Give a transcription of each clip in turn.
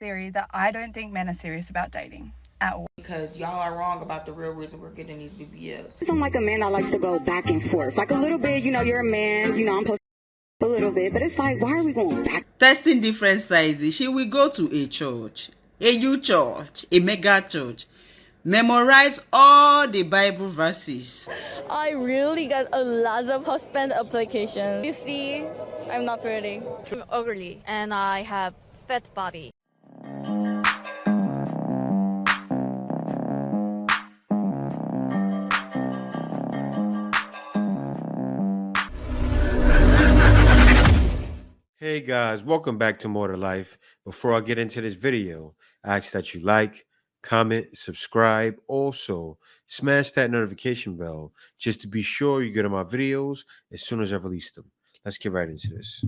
Theory that I don't think men are serious about dating at all. Because y'all are wrong about the real reason we're getting these BBLs. I'm like a man that likes to go back and forth. Like a little bit, you're a man, I'm supposed to a little bit, but it's like, why are we going back? Testing different sizes. She will go to a church, a youth church, a mega church. Memorize all the Bible verses. I really got a lot of husband applications. You see, I'm not pretty. I'm ugly and I have fat body. Hey guys, welcome back to More to Life. Before I get into this video, I ask that you like, comment, subscribe. Also, smash that notification bell just to be sure you get on my videos as soon as I release them. Let's get right into this.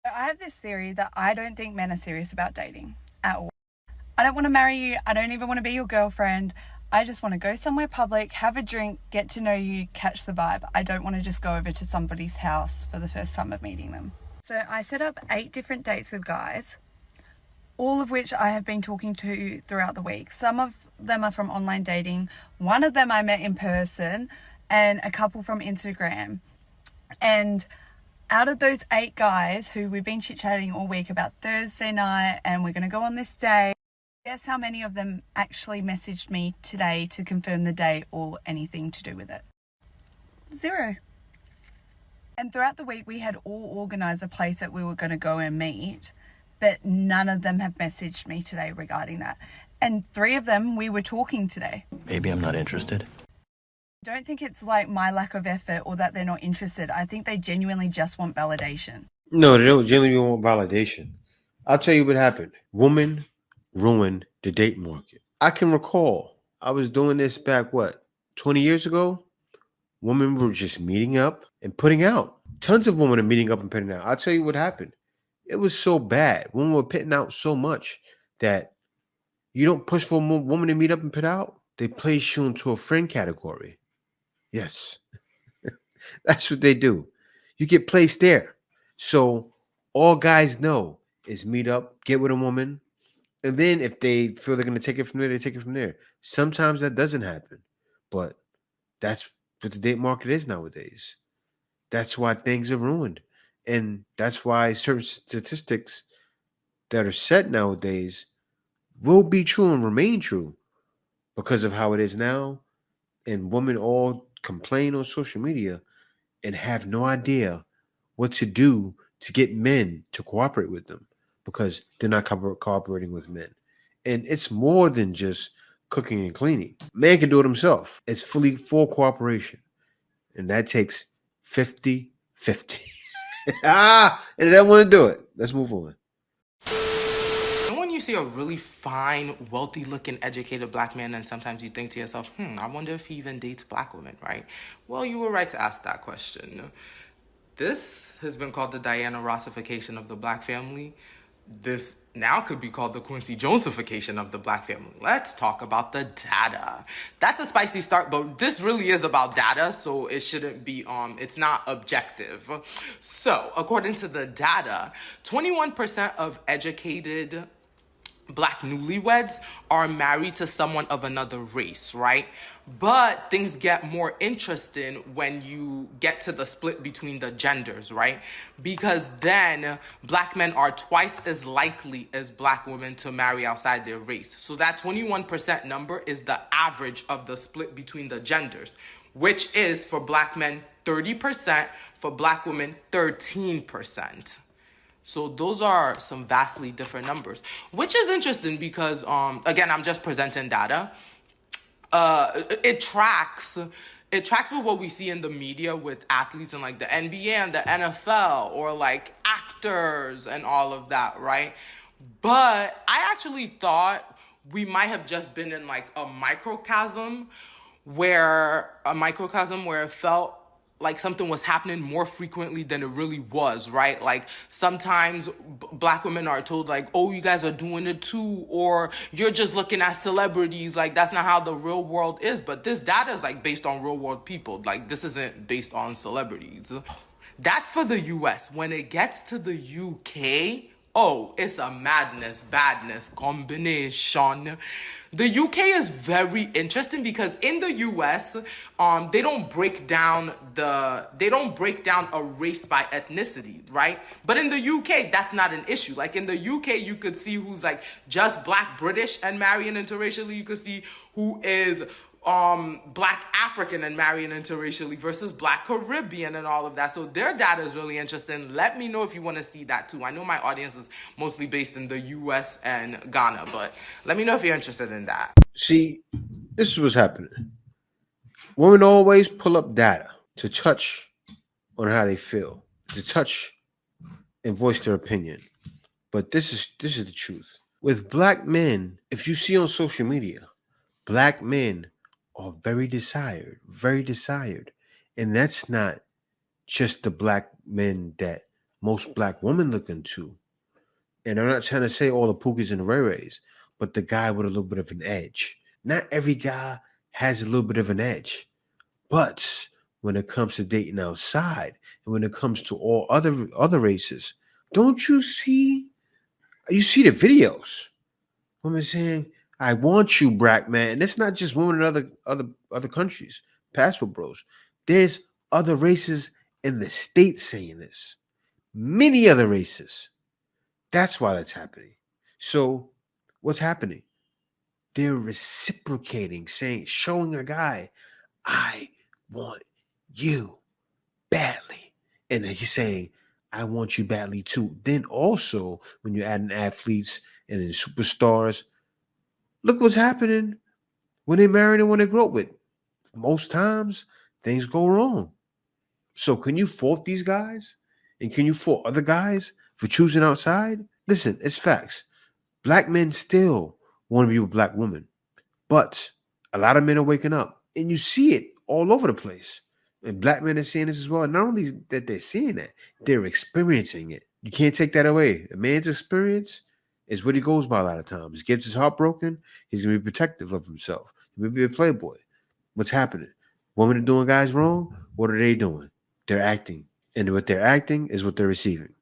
I have this theory that I don't think men are serious about dating at all. I don't want to marry you. I don't even want to be your girlfriend. I just want to go somewhere public, have a drink, get to know you, catch the vibe. I don't want to just go over to somebody's house for the first time of meeting them. So I set up 8 different dates with guys, all of which I have been talking to throughout the week. Some of them are from online dating. One of them I met in person, and a couple from Instagram. And out of those 8 guys who we've been chit-chatting all week about Thursday night and we're going to go on this date, guess how many of them actually messaged me today to confirm the date or anything to do with it? 0. And throughout the week, we had all organised a place that we were going to go and meet, but none of them have messaged me today regarding that. And 3 of them, we were talking today. Maybe I'm not interested. I don't think it's like my lack of effort or that they're not interested. I think they genuinely just want validation. No, they don't genuinely want validation. I'll tell you what happened. Woman ruined the date market. I can recall I was doing this back, 20 years ago? Women were just meeting up and putting out. Tons of women are meeting up and putting out. I'll tell you what happened. It was so bad. Women were putting out so much that you don't push for a woman to meet up and put out. They place you into a friend category. Yes. That's what they do. You get placed there. So all guys know is meet up, get with a woman, and then if they feel they're going to take it from there, they take it from there. Sometimes that doesn't happen, but that's what the date market is nowadays. That's why things are ruined. And that's why certain statistics that are set nowadays will be true and remain true because of how it is now. And women all complain on social media and have no idea what to do to get men to cooperate with them because they're not cooperating with men. And it's more than just cooking and cleaning. Man can do it himself. It's full cooperation. And that takes 50-50. And they don't want to do it. Let's move on. And when you see a really fine, wealthy-looking, educated black man, and sometimes you think to yourself, I wonder if he even dates black women, right? Well, you were right to ask that question. This has been called the Diana Rossification of the black family. This now could be called the Quincy Jonesification of the black family. Let's talk about the data. That's a spicy start, but this really is about data, so it shouldn't be, it's not objective. So, according to the data, 21% of educated black newlyweds are married to someone of another race, right? But things get more interesting when you get to the split between the genders, right? Because then black men are twice as likely as black women to marry outside their race. So that 21% number is the average of the split between the genders, which is for black men 30%, for black women 13%. So those are some vastly different numbers, which is interesting because, again, I'm just presenting data. It tracks with what we see in the media with athletes in like the NBA and the NFL or like actors and all of that, right? But I actually thought we might have just been in like a microcosm where it felt like something was happening more frequently than it really was, right? Like sometimes black women are told like, oh, you guys are doing it too, or you're just looking at celebrities. Like that's not how the real world is. But this data is like based on real world people. Like this isn't based on celebrities. That's for the US. When it gets to the UK, Oh, it's a madness, badness combination. The UK is very interesting because in the US, they don't break down a race by ethnicity, right? But in the UK, that's not an issue. Like in the UK, you could see who's like just black British and marrying interracially. You could see who is black African and marrying interracially versus black Caribbean and all of that. So their data is really interesting. Let me know if you want to see that too. I know my audience is mostly based in the US and Ghana, but let me know if you're interested in that. See, this is what's happening. Women always pull up data to touch on how they feel, to touch and voice their opinion. But this is the truth. With black men, if you see on social media, black men are very desired, very desired. And that's not just the black men that most black women look into. And I'm not trying to say all the Pookies and the Ray Rays, but the guy with a little bit of an edge. Not every guy has a little bit of an edge. But when it comes to dating outside and when it comes to all other races, don't you see the videos? Women saying, I want you, black man. And it's not just women in other countries, passport bros. There's other races in the States saying this. Many other races. That's why that's happening. So what's happening? They're reciprocating, showing a guy, I want you badly. And he's saying, I want you badly too. Then also, when you're adding athletes and then superstars, look what's happening when they marry and when they grow up with. Most times, things go wrong. So can you fault these guys? And can you fault other guys for choosing outside? Listen, it's facts. Black men still want to be with black women. But a lot of men are waking up. And you see it all over the place. And black men are seeing this as well. And not only that they're seeing it, they're experiencing it. You can't take that away. A man's experience is what he goes by a lot of times. He gets his heart broken, he's going to be protective of himself. He may be a playboy. What's happening? Women are doing guys wrong. What are they doing? They're acting. And what they're acting is what they're receiving.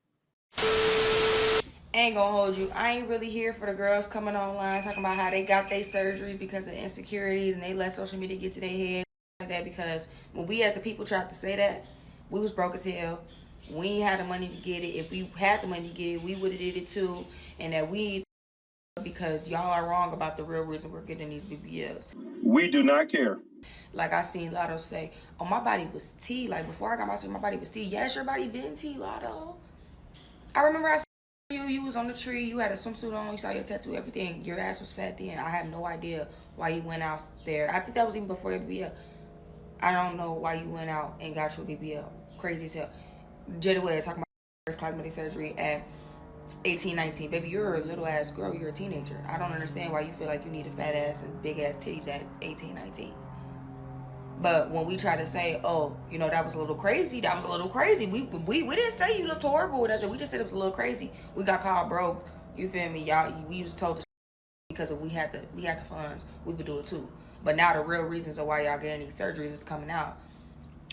Ain't gonna hold you. I ain't really here for the girls coming online talking about how they got their surgeries because of insecurities and they let social media get to their head like that, because when we as the people tried to say that, we was broke as hell. We ain't had the money to get it. If we had the money to get it, we would have did it too. And that we need because y'all are wrong about the real reason we're getting these BBLs. We do not care. Like I seen Lotto say, oh, my body was T. Like before I got my surgery, my body was T. Yes, your body been T, Lotto. I remember I you was on the tree, you had a swimsuit on, you saw your tattoo, everything. Your ass was fat then. I have no idea why you went out there. I think that was even before your BBL. I don't know why you went out and got your BBL. Crazy as hell. Jada West talking about first cosmetic surgery at 18, 19. Baby, you're a little ass girl. You're a teenager. I don't understand why you feel like you need a fat ass and big ass titties at 18, 19. But when we try to say, oh, you know, that was a little crazy, that was a little crazy. We didn't say you looked horrible with that. We just said it was a little crazy. We got called broke. You feel me? Y'all, we was told to because if we had the funds, we would do it too. But now the real reasons of why y'all getting these surgeries is coming out.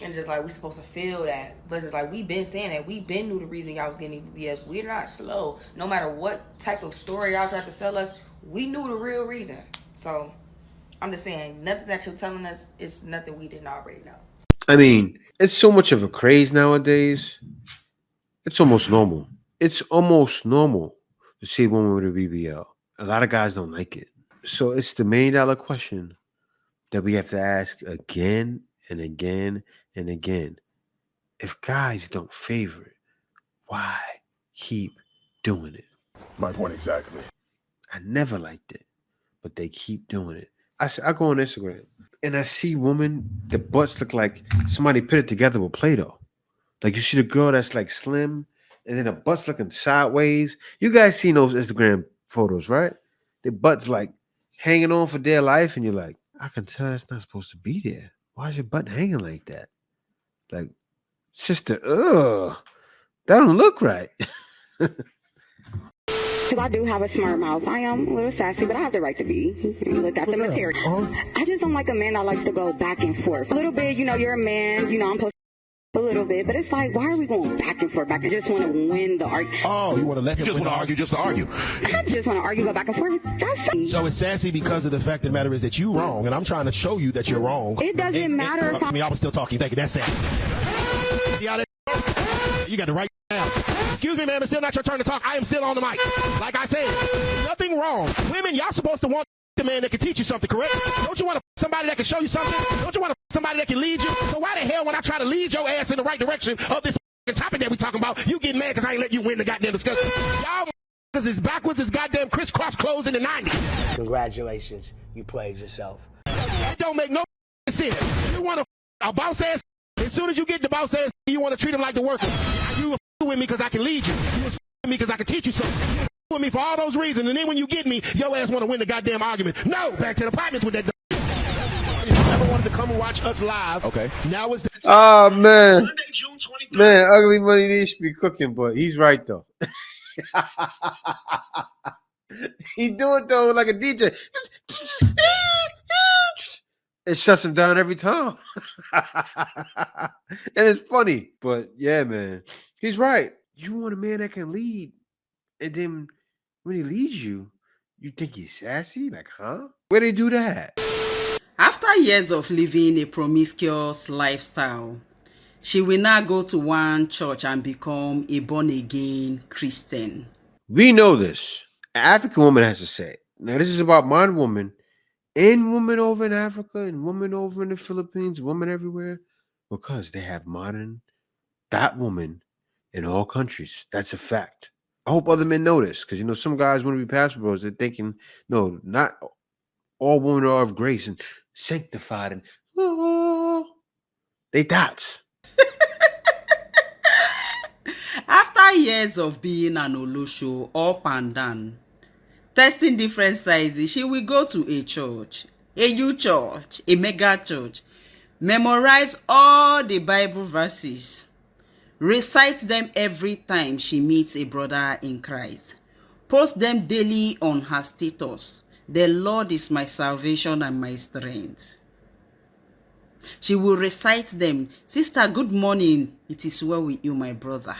And just like we supposed to feel that. But it's like we been saying that. We been knew the reason y'all was getting these BBS. We're not slow. No matter what type of story y'all tried to sell us, we knew the real reason. So I'm just saying, nothing that you're telling us is nothing we didn't already know. I mean, it's so much of a craze nowadays. It's almost normal. It's almost normal to see a woman with a BBL. A lot of guys don't like it. So it's the $1 million question that we have to ask again and again and again. If guys don't favor it, why keep doing it? My point exactly. I never liked it, but they keep doing it. I go on Instagram and I see women, the butts look like somebody put it together with Play-Doh. Like you see the girl that's like slim and then the butt's looking sideways. You guys seen those Instagram photos, right? The butt's like hanging on for dear life and you're like, I can tell that's not supposed to be there. Why is your butt hanging like that? Like, sister, that don't look right. I do have a smart mouth. I am a little sassy, but I have the right to be. Look at the material. I just don't like a man that likes to go back and forth. A little bit, you know, you're a man, you know, I'm supposed a little bit, but it's like, why are we going back and forth? I just want to win the argument. Oh, you want to let him just want to argue just to argue. I just want to argue, go back and forth. That's so it's sassy because of the fact of the matter is that you wrong, and I'm trying to show you that you're wrong. It doesn't matter if I mean, I was still talking. Thank you. That's it. You got the right now. Excuse me, ma'am. It's still not your turn to talk. I am still on the mic. Like I said, nothing wrong. Women, y'all supposed to want the man that can teach you something, correct? Don't you want somebody that can show you something? Don't you want somebody that can lead you? So why the hell when I try to lead your ass in the right direction of this topic that we talking about, you get mad because I ain't let you win the goddamn discussion? Y'all because it's backwards as goddamn crisscross clothes in the 90s. Congratulations, you played yourself. That don't make no sense. You want a boss ass, as soon as you get the boss ass, you want to treat him like the worker. You with me because I can lead you. You with me because I can teach you something. You with me for all those reasons, and then when you get me, your ass want to win the goddamn argument. No, back to the apartments with that. If you ever wanted to come and watch us live, okay, now is the time. Oh man, Sunday, June 23rd. Man, Ugly Money needs to be cooking, but he's right though. He do it though like a DJ. It shuts him down every time. And it's funny, but yeah, man, he's right. You want a man that can lead, and then when he leads you, you think he's sassy? Like, huh? Where they do that? After years of living a promiscuous lifestyle, she will now go to one church and become a born-again Christian. We know this. An African woman has to say. Now, this is about modern women and women over in Africa and women over in the Philippines, women everywhere, because they have that woman in all countries. That's a fact. I hope other men know this, because, you know, some guys want to be pastor bros. They're thinking, no, not all women are of grace and sanctified and they doubts. After years of being an Olosho up and down, testing different sizes, she will go to a church, a youth church, a mega church, memorize all the Bible verses, recite them every time she meets a brother in Christ, post them daily on her status. The Lord is my salvation and my strength. She will recite them. Sister, good morning. It is well with you, my brother.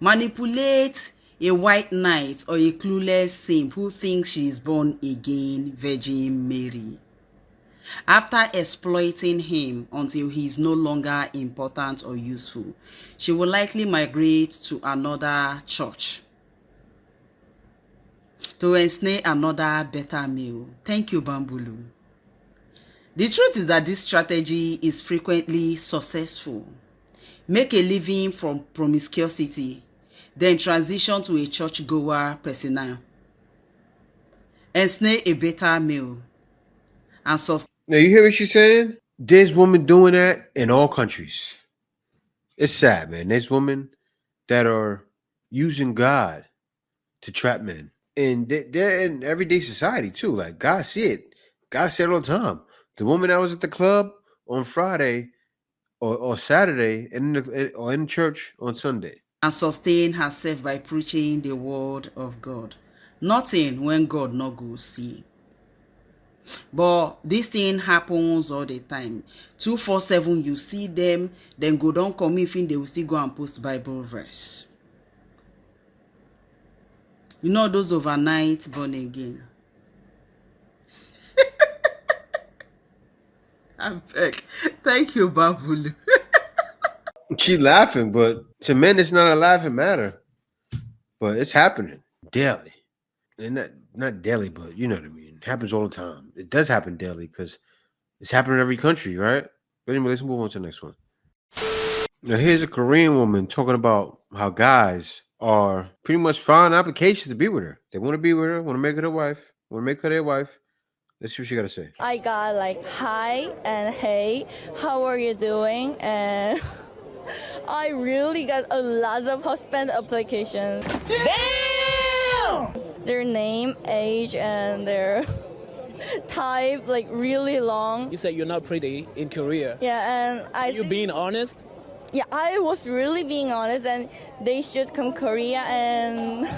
Manipulate a white knight or a clueless simp who thinks she is born again, Virgin Mary. After exploiting him until he is no longer important or useful, she will likely migrate to another church to ensnare another better male. Thank you, Bambulu. The truth is that this strategy is frequently successful. Make a living from promiscuity, then transition to a churchgoer persona. Ensnare a better male. And now, you hear what she's saying? There's women doing that in all countries. It's sad, man. There's women that are using God to trap men. And they're in everyday society, too. Like, God see it. God said it all the time. The woman that was at the club on Friday or Saturday or in church on Sunday. And sustain herself by preaching the word of God. Nothing when God no go see. But this thing happens all the time. 247, you see them, then go down come if they will still go and post Bible verse. You know those overnight born again. I'm back. Thank you, Babulu. She laughing, but to men, it's not a laughing matter. But it's happening daily. And not daily, but you know what I mean. It happens all the time. It does happen daily because it's happening in every country, right? But anyway, let's move on to the next one. Now, here's a Korean woman talking about how guys are pretty much filing applications to be with her. They want to be with her, want to make her their wife, want to make her their wife. Let's see what she got to say. I got like hi and hey, how are you doing? And I really got a lot of husband applications. Damn! Their name, age, and their type, like really long. You said you're not pretty in Korea. Yeah, and Are you being honest? Yeah, I was really being honest, and they should come Korea and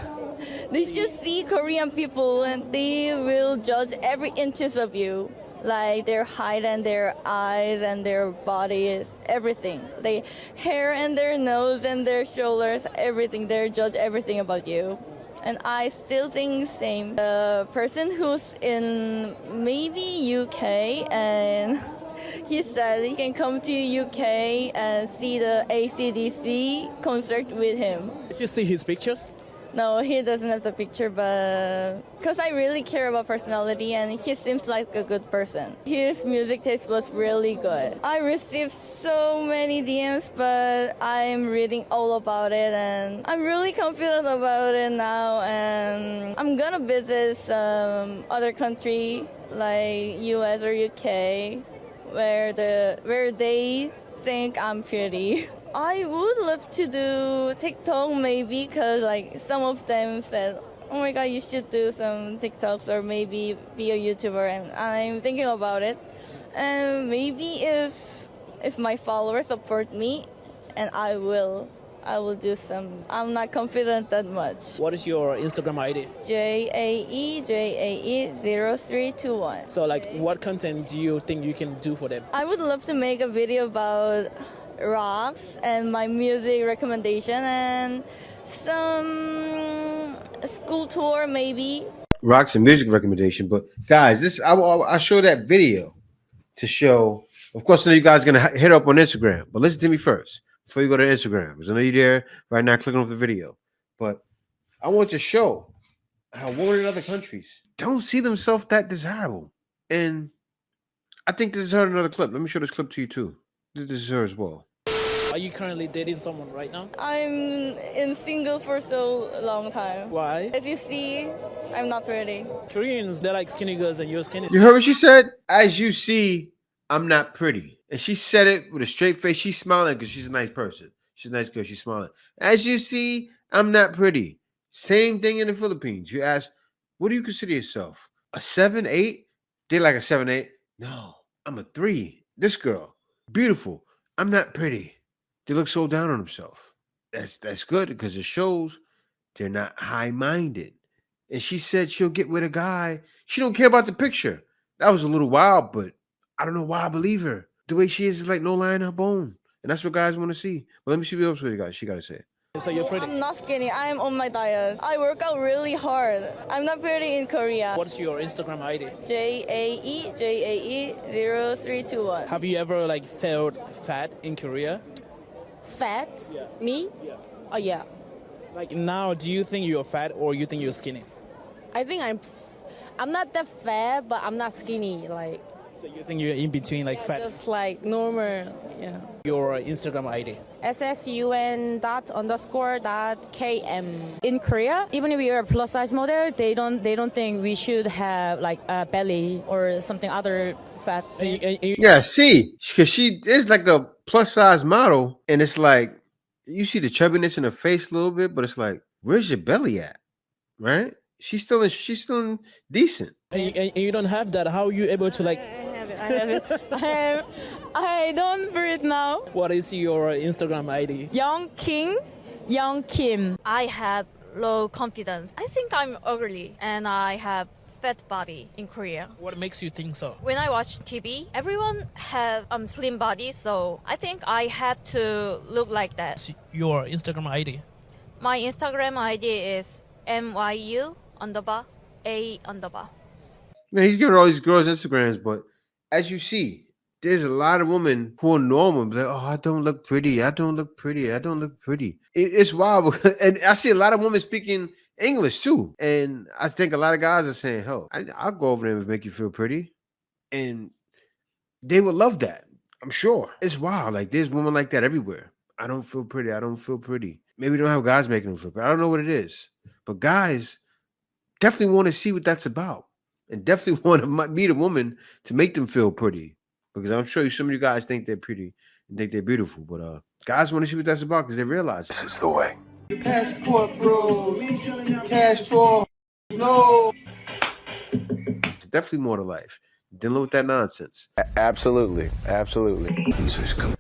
they should see Korean people, and they will judge every inches of you. Like their height and their eyes and their bodies, everything. Their hair and their nose and their shoulders, everything. They judge everything about you. And I still think the same. The person who's in maybe UK and he said he can come to UK and see the AC/DC concert with him. Did you see his pictures? No, he doesn't have the picture, but because I really care about personality and he seems like a good person. His music taste was really good. I received so many DMs, but I'm reading all about it and I'm really confident about it now. And I'm gonna visit some other country like US or UK where they think I'm pretty. I would love to do TikTok maybe because like some of them said, oh my god, you should do some TikToks or maybe be a YouTuber, and I'm thinking about it. And maybe if my followers support me, and I will do some. I'm not confident that much. What is your Instagram ID? JAE0321. So like what content do you think you can do for them? I would love to make a video about rocks and my music recommendation and some school tour maybe. Rocks and music recommendation. But guys, this I'll show that video to show. Of course, I know you guys are gonna hit up on Instagram, but listen to me first before you go to Instagram, because I know you're there right now clicking off the video. But I want to show how women in other countries don't see themselves that desirable. And I think this is her in another clip. Let me show this clip to you too. This is her as well. Are you currently dating someone right now? I'm in single for so long time. Why? As you see, I'm not pretty. Koreans, they're like skinny girls and you're skinny. You heard what she said? As you see, I'm not pretty. And she said it with a straight face. She's smiling because she's a nice person. She's a nice girl. She's smiling. As you see, I'm not pretty. Same thing in the Philippines. You ask, what do you consider yourself? A 7, 8? They like a 7, 8. No, I'm a 3. This girl, beautiful. I'm not pretty. They look so down on themselves. That's good because it shows they're not high-minded. And she said she'll get with a guy. She don't care about the picture. That was a little wild, but I don't know why I believe her. The way she is like no lie in her bone. And that's what guys want to see. But let me see what else she got to say. So you're pretty. I'm not skinny. I'm on my diet. I work out really hard. I'm not pretty in Korea. What's your Instagram ID? JAE0321. Have you ever like felt fat in Korea? Fat? Yeah. Me? Yeah. Oh yeah. Like now, do you think you're fat or you think you're skinny? I think I'm not that fat, but I'm not skinny. Like. So you think you're in between, like fat? Just like normal. Yeah. Your Instagram ID? SSUN._.KM. In Korea, even if you're a plus size model, they don't think we should have like a belly or something other fat. Yeah, see, because she is like a plus size model, and it's like you see the chubbiness in her face a little bit, but it's like, where's your belly at? Right? She's still decent. And you don't have that. How are you able to like? I have it. I don't breathe now. What is your Instagram ID? Young Kim. I have low confidence. I think I'm ugly and I have fat body in Korea. What makes you think so? When I watch TV, everyone have slim body, so I think I have to look like that. Your Instagram ID? My Instagram ID is MYU_A_. Man, he's giving all these girls Instagrams, but as you see, there's a lot of women who are normal. Like, oh, I don't look pretty. I don't look pretty. I don't look pretty. It's wild. And I see a lot of women speaking English too. And I think a lot of guys are saying, hell, I'll go over there and make you feel pretty. And they would love that. I'm sure. It's wild. Like there's women like that everywhere. I don't feel pretty. I don't feel pretty. Maybe they don't have guys making them feel pretty. I don't know what it is. But guys definitely want to see what that's about. And definitely want to meet a woman to make them feel pretty. Because I'm sure some of you guys think they're pretty and think they're beautiful. But guys want to see what that's about because they realize this is the way. Passport, bro. Passport. No. It's definitely more to life. Dealing with that nonsense. Absolutely. Absolutely. So come